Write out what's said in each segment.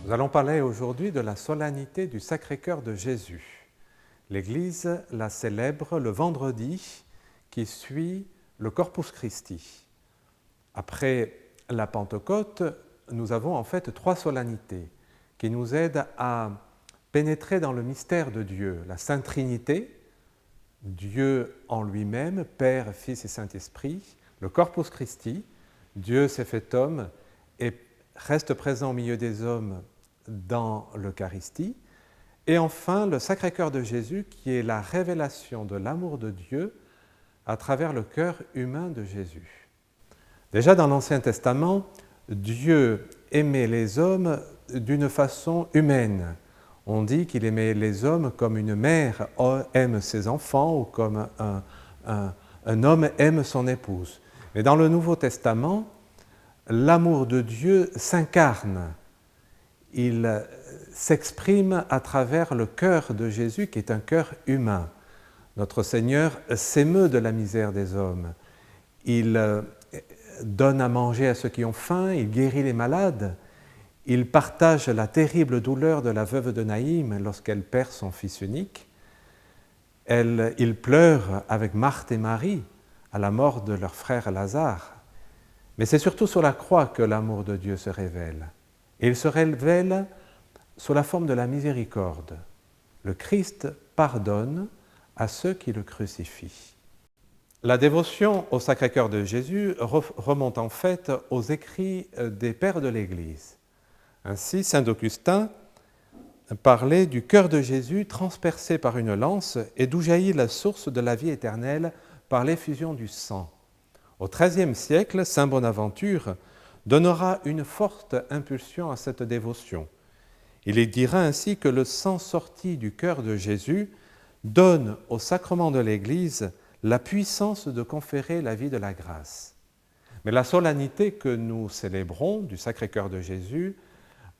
Nous allons parler aujourd'hui de la solennité du Sacré-Cœur de Jésus. L'Église la célèbre le vendredi qui suit le Corpus Christi. Après la Pentecôte, nous avons en fait trois solennités qui nous aident à pénétrer dans le mystère de Dieu, la Sainte Trinité, Dieu en lui-même, Père, Fils et Saint-Esprit, le Corpus Christi, Dieu s'est fait homme et reste présent au milieu des hommes dans l'Eucharistie, et enfin le Sacré-Cœur de Jésus qui est la révélation de l'amour de Dieu à travers le cœur humain de Jésus. Déjà dans l'Ancien Testament, Dieu aimait les hommes d'une façon humaine. On dit qu'il aimait les hommes comme une mère aime ses enfants ou comme un homme aime son épouse. Mais dans le Nouveau Testament, l'amour de Dieu s'incarne. Il s'exprime à travers le cœur de Jésus qui est un cœur humain. Notre Seigneur s'émeut de la misère des hommes. Il donne à manger à ceux qui ont faim, il guérit les malades. Il partage la terrible douleur de la veuve de Naïm lorsqu'elle perd son fils unique. Il pleure avec Marthe et Marie à la mort de leur frère Lazare. Mais c'est surtout sur la croix que l'amour de Dieu se révèle. Et il se révèle sous la forme de la miséricorde. Le Christ pardonne à ceux qui le crucifient. La dévotion au Sacré-Cœur de Jésus remonte en fait aux écrits des pères de l'Église. Ainsi, saint Augustin parlait du cœur de Jésus transpercé par une lance et d'où jaillit la source de la vie éternelle par l'effusion du sang. Au XIIIe siècle, saint Bonaventure donnera une forte impulsion à cette dévotion. Il y dira ainsi que le sang sorti du cœur de Jésus donne au sacrement de l'Église la puissance de conférer la vie de la grâce. Mais la solennité que nous célébrons du Sacré-Cœur de Jésus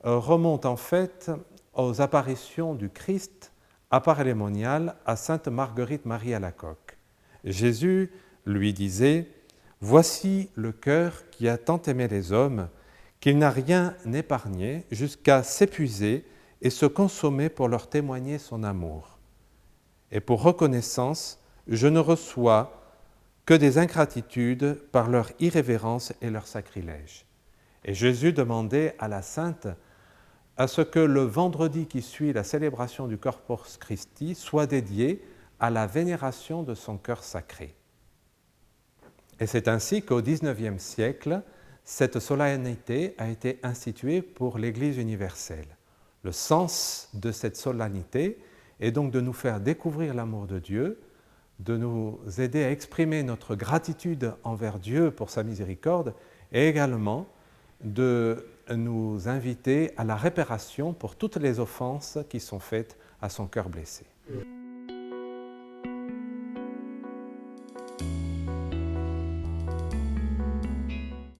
remonte en fait aux apparitions du Christ à Paray-le-Monial à sainte Marguerite Marie Alacoque. Jésus lui disait « Voici le cœur qui a tant aimé les hommes, qu'il n'a rien épargné jusqu'à s'épuiser et se consommer pour leur témoigner son amour. Et pour reconnaissance, je ne reçois que des ingratitudes par leur irrévérence et leur sacrilège. » Et Jésus demandait à la Sainte à ce que le vendredi qui suit la célébration du Corpus Christi soit dédié à la vénération de son cœur sacré. Et c'est ainsi qu'au XIXe siècle, cette solennité a été instituée pour l'Église universelle. Le sens de cette solennité est donc de nous faire découvrir l'amour de Dieu, de nous aider à exprimer notre gratitude envers Dieu pour sa miséricorde et également de nous inviter à la réparation pour toutes les offenses qui sont faites à son cœur blessé.